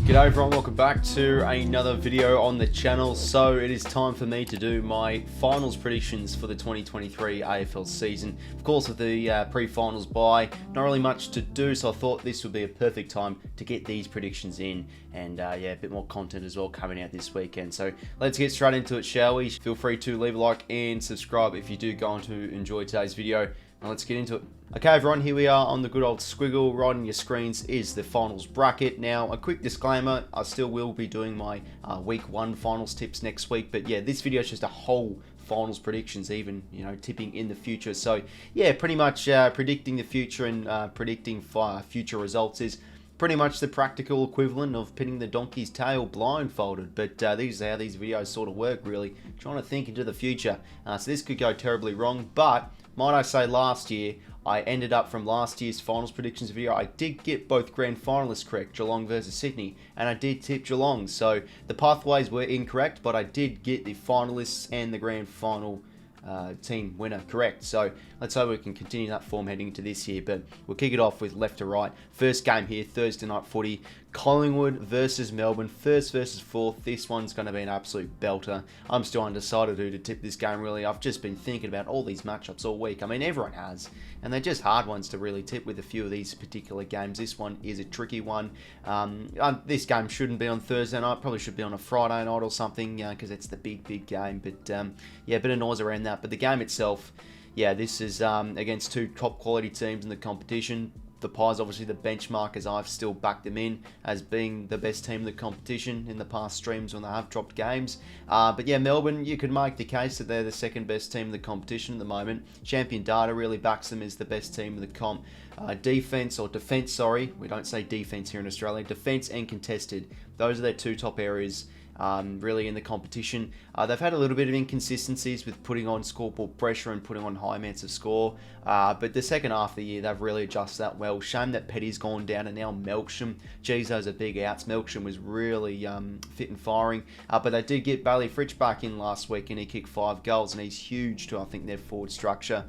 G'day everyone, welcome back to another video on the channel. So it is time for me to do my finals predictions for the 2023 AFL season. Of course, with the pre-finals bye, not really much to do, so I thought this would be a perfect time to get these predictions in, and yeah, a bit more content as well coming out this weekend. So let's get straight into it, shall we? Feel free to leave a like and subscribe if you do go on to enjoy today's video. Now let's get into it. Okay everyone, here we are on the good old squiggle. Right on your screens is the finals bracket. Now, a quick disclaimer, I still will be doing my week 1 finals tips next week, but yeah, this video is just a whole finals predictions, even, you know, tipping in the future. So yeah, pretty much predicting the future and predicting future results is pretty much the practical equivalent of pinning the donkey's tail blindfolded, but these are how these videos sort of work, really, trying to think into the future. So this could go terribly wrong, but might I say, last year, I ended up from last year's finals predictions video, I did get both grand finalists correct, Geelong versus Sydney, and I did tip Geelong. So the pathways were incorrect, but I did get the finalists and the grand final team winner correct. So let's hope we can continue that form heading into this year, but we'll kick it off with left to right. First game here, Thursday night footy, Collingwood versus Melbourne, first versus fourth. This one's going to be an absolute belter. I'm still undecided who to tip this game, really. I've just been thinking about all these matchups all week. I mean, everyone has, and they're just hard ones to really tip with a few of these particular games. This one is a tricky one. This game shouldn't be on Thursday night, probably should be on a Friday night or something, because it's the big game, but yeah, a bit of noise around that. But the game itself, yeah, this is against two top quality teams in the competition. The Pies, obviously the benchmark, as I've still backed them in as being the best team in the competition in the past streams when they have dropped games. But yeah, Melbourne, you could make the case that they're the second best team in the competition at the moment. Champion data really backs them as the best team in the comp. Defense, sorry, we don't say defense here in Australia. Defense and contested, those are their two top areas really in the competition. They've had a little bit of inconsistencies with putting on scoreboard pressure and putting on high amounts of score, but the second half of the year they've really adjusted that well. Shame that Petty's gone down and now 𝐓𝐴. Geez, those are big outs. 𝐓𝐴 was really fit and firing, but they did get Bailey Fritsch back in last week and he kicked 5 goals and he's huge to, I think, their forward structure.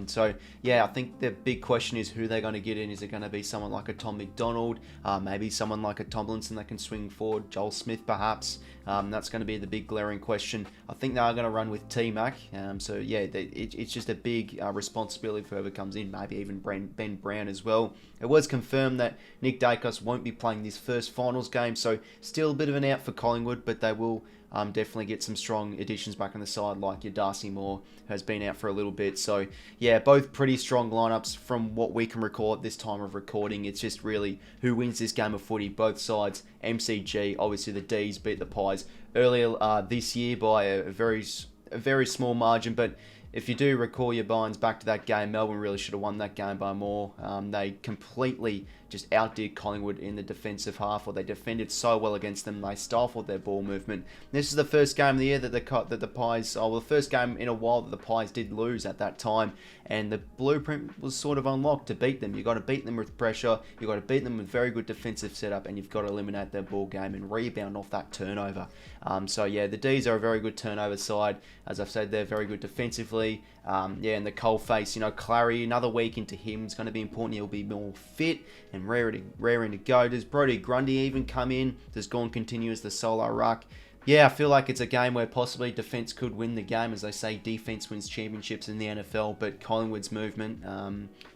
So yeah, I think the big question is who they're going to get in. Is it going to be someone like a Tom McDonald, maybe someone like a Tomlinson that can swing forward, Joel Smith perhaps? That's going to be the big glaring question. I think they are going to run with 𝐼𝐴𝐴. So yeah, it's just a big responsibility for whoever comes in, maybe even Ben Brown as well. It was confirmed that Nick Daicos won't be playing this first finals game, so still a bit of an out for Collingwood, but they will definitely get some strong additions back on the side, like your 𝐼𝙗𝐿𝐴, who has been out for a little bit. So yeah, both pretty strong lineups from what we can recall at this time of recording. It's just really who wins this game of footy. Both sides, MCG, obviously the D's beat the Pies earlier this year by a very small margin, but if you do recall your binds back to that game, Melbourne really should have won that game by more. They completely just outdid Collingwood in the defensive half, or they defended so well against them, they stifled their ball movement. This is the first game of the year that the Pies, the first game in a while that the Pies did lose at that time, and the blueprint was sort of unlocked to beat them. You've got to beat them with pressure, you've got to beat them with very good defensive setup, and you've got to eliminate their ball game and rebound off that turnover. So yeah, the D's are a very good turnover side. As I've said, they're very good defensively. Yeah, and the coalface, you know, Clary, another week into him, it's going to be important. He'll be more fit and raring to go. Does Brodie Grundy even come in? Does Gawn continue as the solo ruck? Yeah, I feel like it's a game where possibly defense could win the game. As they say, defense wins championships in the NFL, but Collingwood's movement,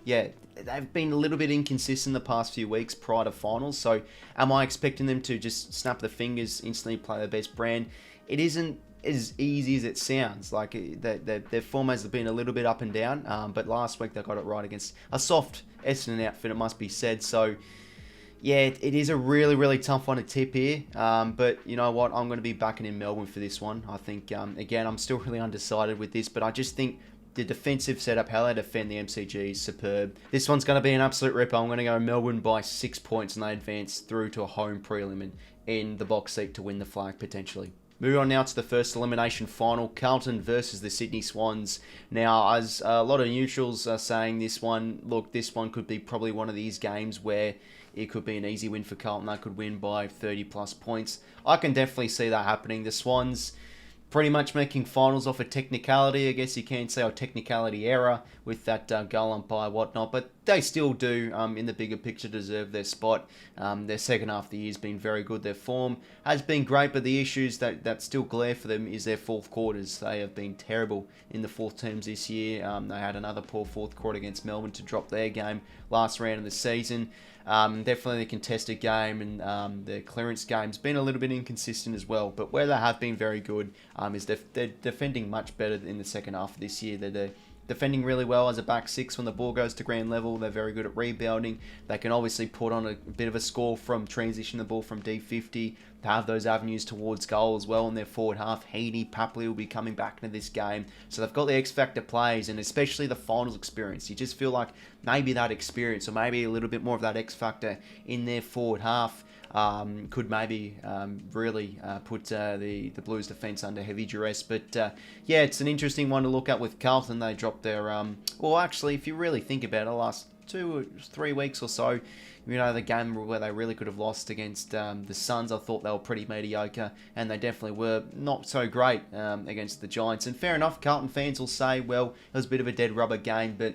yeah, they've been a little bit inconsistent the past few weeks prior to finals. So am I expecting them to just snap the fingers, instantly play their best brand? It isn't as easy as it sounds. Like their form has been a little bit up and down, but last week they got it right against a soft Essendon outfit, it must be said. So yeah, it is a really tough one to tip here, but you know what, I'm going to be backing in Melbourne for this one. I think, again, I'm still really undecided with this, but I just think the defensive setup, how they defend the MCG is superb. This one's going to be an absolute ripper. I'm going to go Melbourne by 6 points, and they advance through to a home prelim and in the box seat to win the flag potentially. Moving on now to the first elimination final, Carlton versus the Sydney Swans. Now, as a lot of neutrals are saying this one, look, this one could be probably one of these games where it could be an easy win for Carlton. They could win by 30 plus points. I can definitely see that happening. The Swans, pretty much making finals off a technicality, I guess you can say, or technicality error with that goal umpire whatnot, but they still do, in the bigger picture, deserve their spot. Their second half of the year has been very good. Their form has been great, but the issues that still glare for them is their fourth quarters. They have been terrible in the fourth terms this year. They had another poor fourth quarter against Melbourne to drop their game last round of the season. Definitely the contested game and the clearance game's been a little bit inconsistent as well. But where they have been very good is they're defending much better in the second half of this year. They're defending really well as a back six when the ball goes to ground level. They're very good at rebounding. They can obviously put on a bit of a score from transition the ball from D50. They have those avenues towards goal as well in their forward half. 𝐓𝐡𝐞 will be coming back into this game. So they've got the X-Factor plays and especially the finals experience. You just feel like maybe that experience or maybe a little bit more of that X-Factor in their forward half could maybe really put the Blues defence under heavy duress. But yeah, it's an interesting one to look at with Carlton. They dropped their... well, actually, if you really think about it, the last 2 or 3 weeks or so, you know, the game where they really could have lost against the Suns, I thought they were pretty mediocre, and they definitely were not so great against the Giants. And fair enough, Carlton fans will say, well, it was a bit of a dead rubber game, but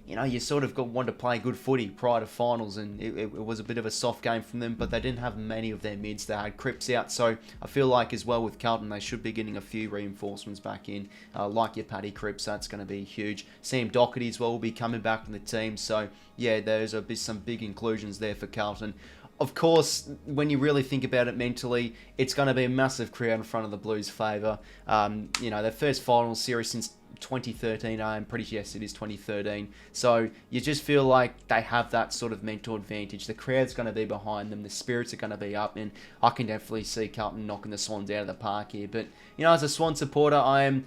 you know, you sort of want to play good footy prior to finals, and it was a bit of a soft game from them, but they didn't have many of their mids. They had 𝐓𝐴𝐷 out, so I feel like as well with Carlton, they should be getting a few reinforcements back in, like your Paddy 𝐓𝐴𝐷, so that's going to be huge. Sam Doherty as well will be coming back from the team, so yeah, there's some big inclusions there for Carlton. Of course, when you really think about it mentally, it's going to be a massive crowd in front of the Blues' favour. You know, their first final series since 2013, I'm pretty sure, yes, it is 2013. So you just feel like they have that sort of mental advantage. The crowd's going to be behind them. The spirits are going to be up. And I can definitely see Carlton knocking the Swans out of the park here. But, you know, as a Swan supporter, I am...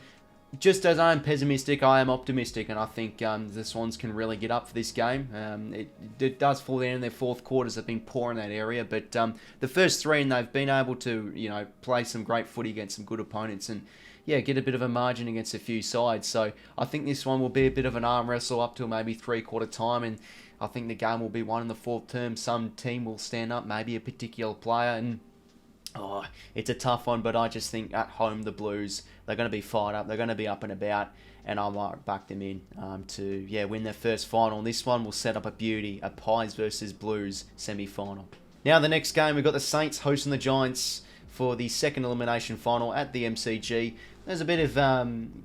Just as I am pessimistic, I am optimistic, and I think the Swans can really get up for this game. It does fall down in their fourth quarters. They've been poor in that area, but the first three, and they've been able to, you know, play some great footy against some good opponents, and yeah, get a bit of a margin against a few sides. So I think this one will be a bit of an arm wrestle up till maybe three-quarter time, and I think the game will be won in the fourth term. Some team will stand up, maybe a particular player, and oh, it's a tough one, but I just think at home, the Blues, they're going to be fired up. They're going to be up and about, and I might back them in to win their first final. And this one will set up a beauty, a Pies versus Blues semi-final. Now, the next game, we've got the Saints hosting the Giants for the second elimination final at the MCG. There's a bit of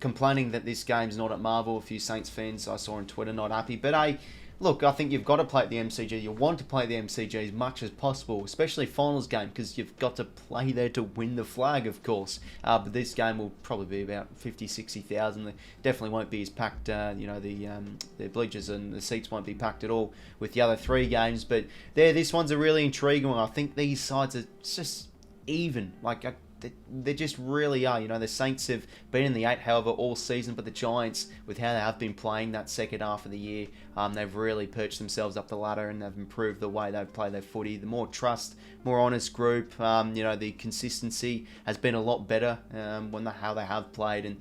complaining that this game's not at Marvel. A few Saints fans I saw on Twitter not happy, but look, I think you've got to play at the MCG. You want to play at the MCG as much as possible, especially finals game, because you've got to play there to win the flag, of course. But this game will probably be about 50, 60,000. They definitely won't be as packed. You know, the bleachers and the seats won't be packed at all with the other three games. But this one's a really intriguing one. I think these sides are just even. Like, they just really are. You know, the Saints have been in the 8, however, all season, but the Giants, with how they have been playing that second half of the year, they've really perched themselves up the ladder, and they've improved the way they've played their footy. The more trust, more honest group, you know, the consistency has been a lot better how they have played, and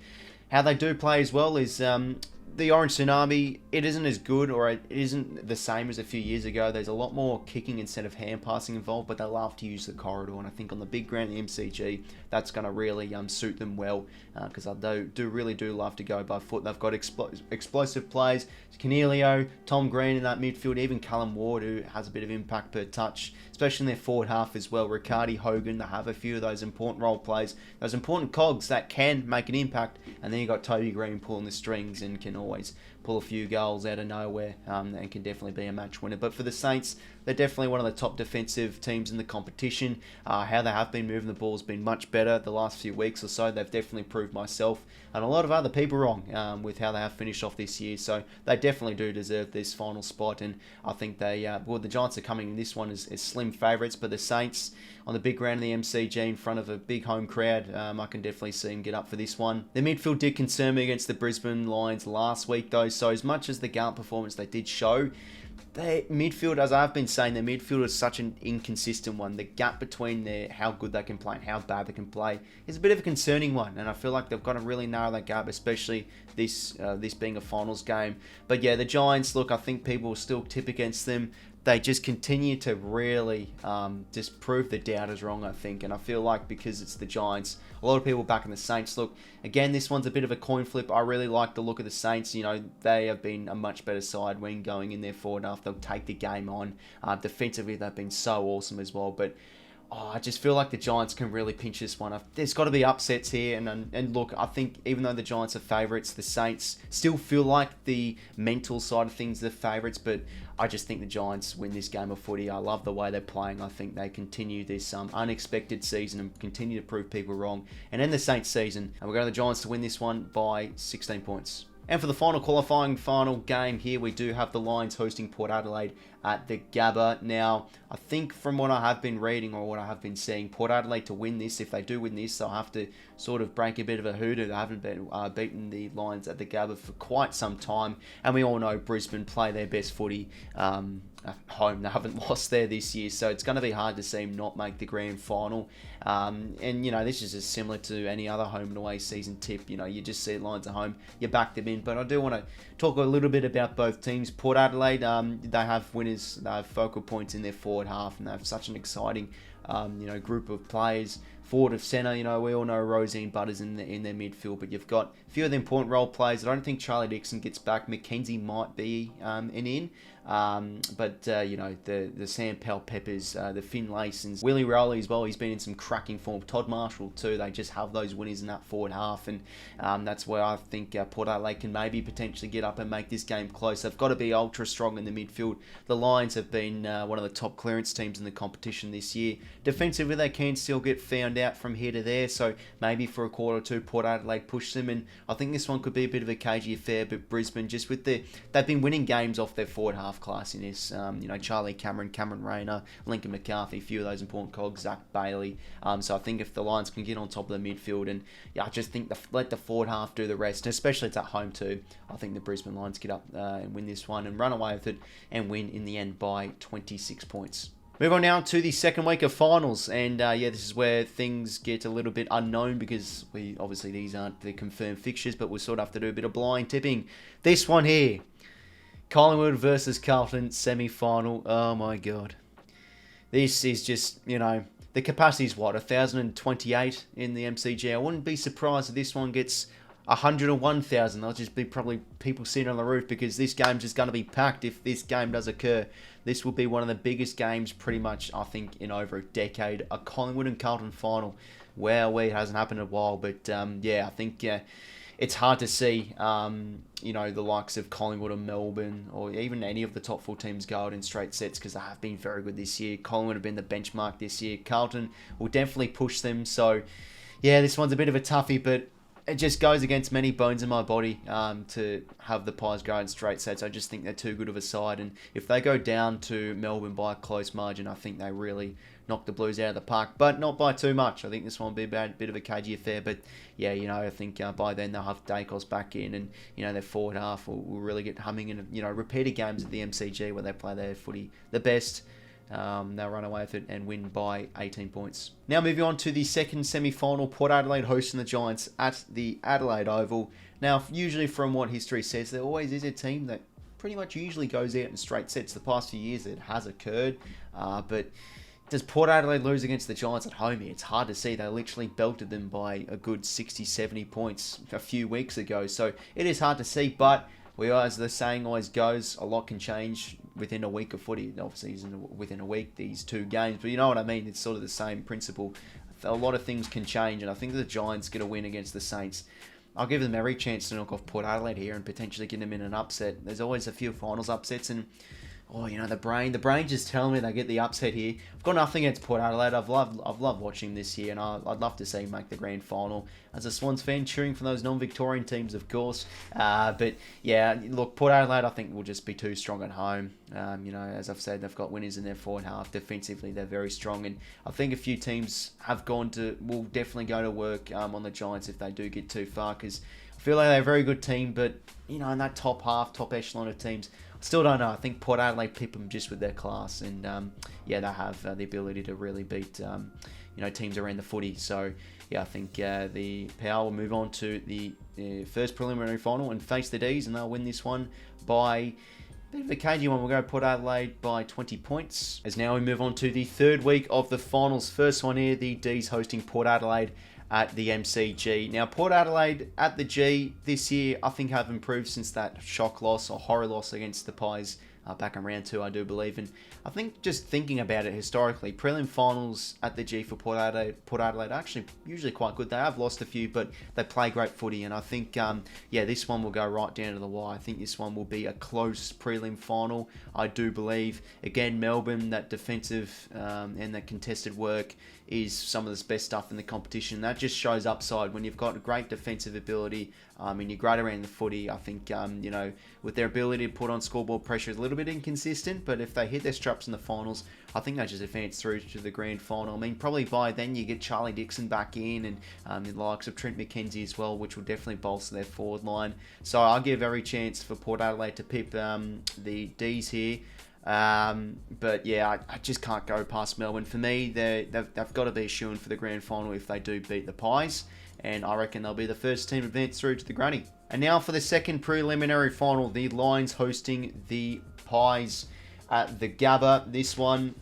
how they do play as well is... the Orange Tsunami, it isn't as good, or it isn't the same as a few years ago. There's a lot more kicking instead of hand passing involved, but they love to use the corridor, and I think on the big ground, the MCG, that's going to really suit them well, because they really do love to go by foot. They've got explosive plays, 𝐴𝐿, Tom Green in that midfield, even Callum Ward, who has a bit of impact per touch, especially in their forward half as well. Riccardi, Hogan, they have a few of those important role plays, those important cogs that can make an impact, and then you've got Toby Green pulling the strings and can always pull a few goals out of nowhere, and can definitely be a match winner. But for the Saints, they're definitely one of the top defensive teams in the competition. How they have been moving the ball has been much better the last few weeks or so. They've definitely proved myself and a lot of other people wrong with how they have finished off this year. So they definitely do deserve this final spot, and I think the Giants are coming in this one as slim favourites, but the Saints on the big ground of the MCG in front of a big home crowd, I can definitely see them get up for this one. The midfield did concern me against the Brisbane Lions last week though, so as much as the 𝐴𝐿 performance they did show, their midfield, as I've been saying, their midfield is such an inconsistent one. The gap between how good they can play and how bad they can play is a bit of a concerning one, and I feel like they've got to really narrow that gap, especially this being a finals game. But yeah, the Giants, look, I think people will still tip against them. they just continue to really just prove the doubters wrong, I think. And I feel like because it's the Giants, a lot of people backing the Saints. Look, again, this one's a bit of a coin flip. I really like the look of the Saints. You know, they have been a much better side when going in their forward half. They'll take the game on. Defensively, they've been so awesome as well. But I just feel like the Giants can really pinch this one. There's got to be upsets here. And look, I think even though the Giants are favourites, the Saints still feel like the mental side of things are favourites. But I just think the Giants win this game of footy. I love the way they're playing. I think they continue this unexpected season and continue to prove people wrong. And end the Saints season. And we're going to the Giants to win this one by 16 points. And for the final qualifying final game here, we do have the Lions hosting Port Adelaide at the Gabba. Now, I think from what I have been reading or what I have been seeing, Port Adelaide to win this, if they do win this, they'll have to sort of break a bit of a hoodoo. They haven't been beaten the Lions at the Gabba for quite some time. And we all know Brisbane play their best footy at home. They haven't lost there this year, so it's going to be hard to see them not make the grand final. And, you know, this is just similar to any other home and away season tip. You know, you just see Lions at home, you back them in. But I do want to talk a little bit about both teams. Port Adelaide, they have winners, they have focal points in their forward half, and they have such an exciting, you know, group of players. Forward of centre, you know, we all know Rosie and Butters in their midfield, but you've got a few of the important role players. I don't think Charlie Dixon gets back. McKenzie might be an in. But you know, the Sam 𝐴𝐵𝗹, the Finlaysons, Willie Rowley as well, he's been in some cracking form. Todd Marshall too, they just have those winners in that forward half, and that's where I think Port Adelaide can maybe potentially get up and make this game close. They've got to be ultra strong in the midfield. The Lions have been one of the top clearance teams in the competition this year. Defensively, they can still get found out from here to there, so maybe for a quarter or two, Port Adelaide push them, and I think this one could be a bit of a cagey affair, but Brisbane, just with they've been winning games off their forward half classiness. You know, Charlie Cameron Rayner, Lincoln McCarthy, a few of those important cogs, Zach Bailey. So I think if the Lions can get on top of the midfield, and yeah, I just think let the forward half do the rest, and especially it's at home too. I think the Brisbane Lions get up and win this one and run away with it and win in the end by 26 points. Move on now to the second week of finals, and yeah, this is where things get a little bit unknown because obviously these aren't the confirmed fixtures, but we'll sort of have to do a bit of blind tipping. This one here, Collingwood versus Carlton semi-final. Oh my god, this is just, you know, the capacity is what, 1,028 in the MCG. I wouldn't be surprised if this one gets 101,000. There'll just be probably people sitting on the roof because this game's just going to be packed if this game does occur. This will be one of the biggest games pretty much, I think, in over a decade. A Collingwood and Carlton final. Well, it hasn't happened in a while, but yeah, I think it's hard to see, you know, the likes of Collingwood or Melbourne or even any of the top four teams go out in straight sets because they have been very good this year. Collingwood have been the benchmark this year. Carlton will definitely push them. So, yeah, this one's a bit of a toughie, but it just goes against many bones in my body to have the Pies go in straight sets. I just think they're too good of a side, and if they go down to Melbourne by a close margin, I think they really knock the Blues out of the park, but not by too much. I think this one will be a bit of a cagey affair, but yeah, you know, I think by then they'll have Dacos back in, and you know, their forward half will really get humming, and you know, repeated games at the MCG where they play their footy the best. They'll run away with it and win by 18 points. Now moving on to the second semi-final, Port Adelaide hosting the Giants at the Adelaide Oval. Now, usually from what history says, there always is a team that pretty much usually goes out in straight sets. The past few years it has occurred, but does Port Adelaide lose against the Giants at home here? It's hard to see. They literally belted them by a good 60-70 points a few weeks ago, so it is hard to see, but as the saying always goes, a lot can change within a week of footy. Obviously, within a week, these two games, but you know what I mean? It's sort of the same principle. A lot of things can change, and I think the Giants get a win against the Saints. I'll give them every chance to knock off Port Adelaide here and potentially get them in an upset. There's always a few finals upsets, and oh, you know, the brain just telling me they get the upset here. I've got nothing against Port Adelaide. I've loved watching this year, and I'd love to see them make the grand final. As a Swans fan, cheering for those non-Victorian teams, of course. But yeah, look, Port Adelaide, I think will just be too strong at home. You know, as I've said, they've got winners in their forward half. Defensively, they're very strong, and I think a few teams will definitely go to work on the Giants if they do get too far, because I feel like they're a very good team, but you know, in that top half, top echelon of teams, still don't know. I think Port Adelaide pip them just with their class, and yeah, they have the ability to really beat you know, teams around the footy. So yeah, I think the Power will move on to the first preliminary final and face the D's, and they'll win this one by Bit of a cagey one. We'll go Port Adelaide by 20 points. As now we move on to the third week of the finals. First one here, the D's hosting Port Adelaide at the MCG. Now, Port Adelaide at the G this year, I think have improved since that shock loss or horror loss against the Pies back in round 2, I do believe. And I think just thinking about it historically, prelim finals at the G for Port Adelaide are actually usually quite good. They have lost a few, but they play great footy. And I think, yeah, this one will go right down to the wire. I think this one will be a close prelim final, I do believe. Again, Melbourne, that defensive and that contested work is some of the best stuff in the competition. That just shows upside when you've got a great defensive ability and you're great around the footy. I think, you know, with their ability to put on scoreboard pressure is a little bit inconsistent, but if they hit their straps in the finals, I think they just advance through to the grand final. I mean, probably by then you get Charlie Dixon back in and the likes of Trent McKenzie as well, which will definitely bolster their forward line. So I'll give every chance for Port Adelaide to pip the D's here. But yeah, I just can't go past Melbourne. For me, they've got to be a shoo-in for the grand final if they do beat the Pies, and I reckon they'll be the first team advanced through to the granny. And now for the second preliminary final, the Lions hosting the Pies at the Gabba. This one,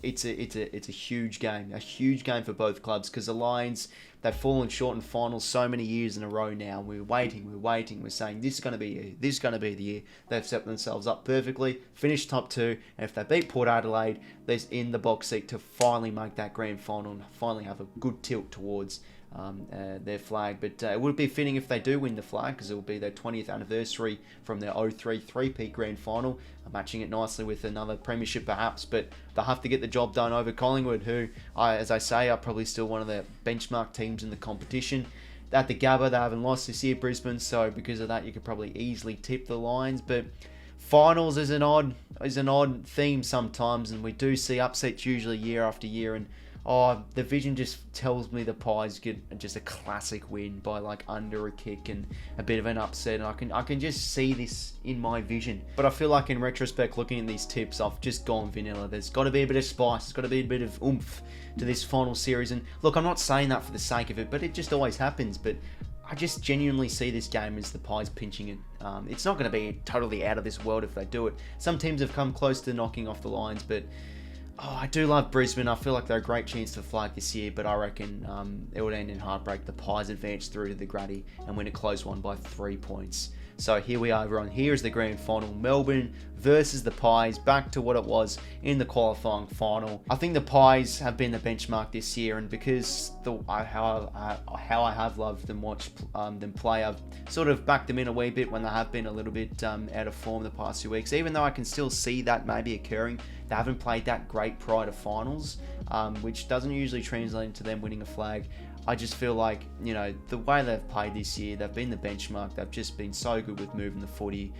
it's a huge game for both clubs, because the Lions, they've fallen short in finals so many years in a row now. We're waiting. We're saying this is going to be the year. They've set themselves up perfectly, finished top 2, and if they beat Port Adelaide, they're in the box seat to finally make that grand final and finally have a good tilt towards their flag. But it would be fitting if they do win the flag, because it will be their 20th anniversary from their 03 three-peat grand final, matching it nicely with another premiership perhaps. But they'll have to get the job done over Collingwood, who, as I say, are probably still one of the benchmark teams in the competition. At the Gabba, they haven't lost this year, Brisbane, so because of that you could probably easily tip the Lions. But finals is an odd theme sometimes, and we do see upsets usually year after year. And the vision just tells me the Pies get just a classic win by like under a kick and a bit of an upset. And I can just see this in my vision. But I feel like in retrospect, looking at these tips, I've just gone vanilla. There's got to be a bit of spice. There's got to be a bit of oomph to this final series. And look, I'm not saying that for the sake of it, but it just always happens. But I just genuinely see this game as the Pies pinching it. It's not going to be totally out of this world if they do it. Some teams have come close to knocking off the Lions, but I do love Brisbane. I feel like they're a great chance to flag this year, but I reckon it would end in heartbreak. The Pies advance through to the granny and win a close one by 3 points. So here we are, everyone. Here is the grand final. Melbourne versus the Pies, back to what it was in the qualifying final. I think the Pies have been the benchmark this year, and because how I have loved them watch them play, I've sort of backed them in a wee bit when they have been a little bit out of form the past few weeks. Even though I can still see that maybe occurring, they haven't played that great prior to finals, which doesn't usually translate into them winning a flag. I just feel like, you know, the way they've played this year, they've been the benchmark. They've just been so good with moving the footy.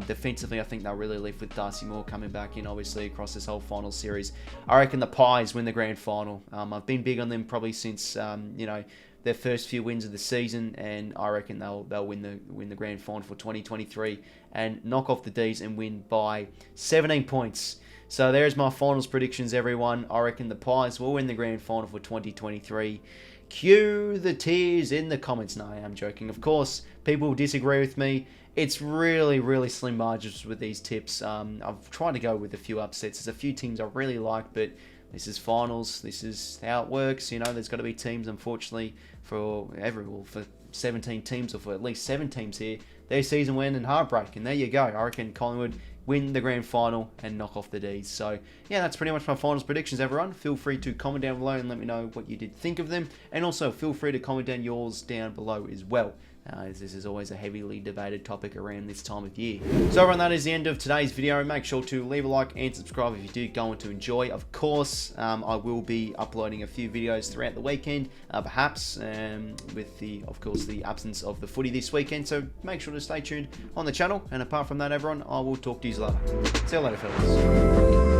Defensively, I think they'll really lift with Darcy Moore coming back in, obviously, across this whole final series. I reckon the Pies win the grand final. I've been big on them probably since, you know, their first few wins of the season, and I reckon they'll win the grand final for 2023 and knock off the D's and win by 17 points. So there's my finals predictions, everyone. I reckon the Pies will win the grand final for 2023. Cue the tears in the comments. No, I'm joking. Of course, people will disagree with me. It's really, really slim margins with these tips. I've tried to go with a few upsets. There's a few teams I really like, but this is finals. This is how it works. You know, there's got to be teams, unfortunately, for 17 teams, or for at least 7 teams here, their season win and heartbreak. And there you go. I reckon Collingwood win the grand final and knock off the D's. So yeah, that's pretty much my finals predictions, everyone. Feel free to comment down below and let me know what you did think of them, and also feel free to comment down yours down below as well, as this is always a heavily debated topic around this time of year. So everyone, that is the end of today's video. Make sure to leave a like and subscribe if you do go on to enjoy. Of course, I will be uploading a few videos throughout the weekend, perhaps with of course the absence of the footy this weekend, so make sure to stay tuned on the channel. And apart from that, everyone, I will talk to you later. See you later, fellas.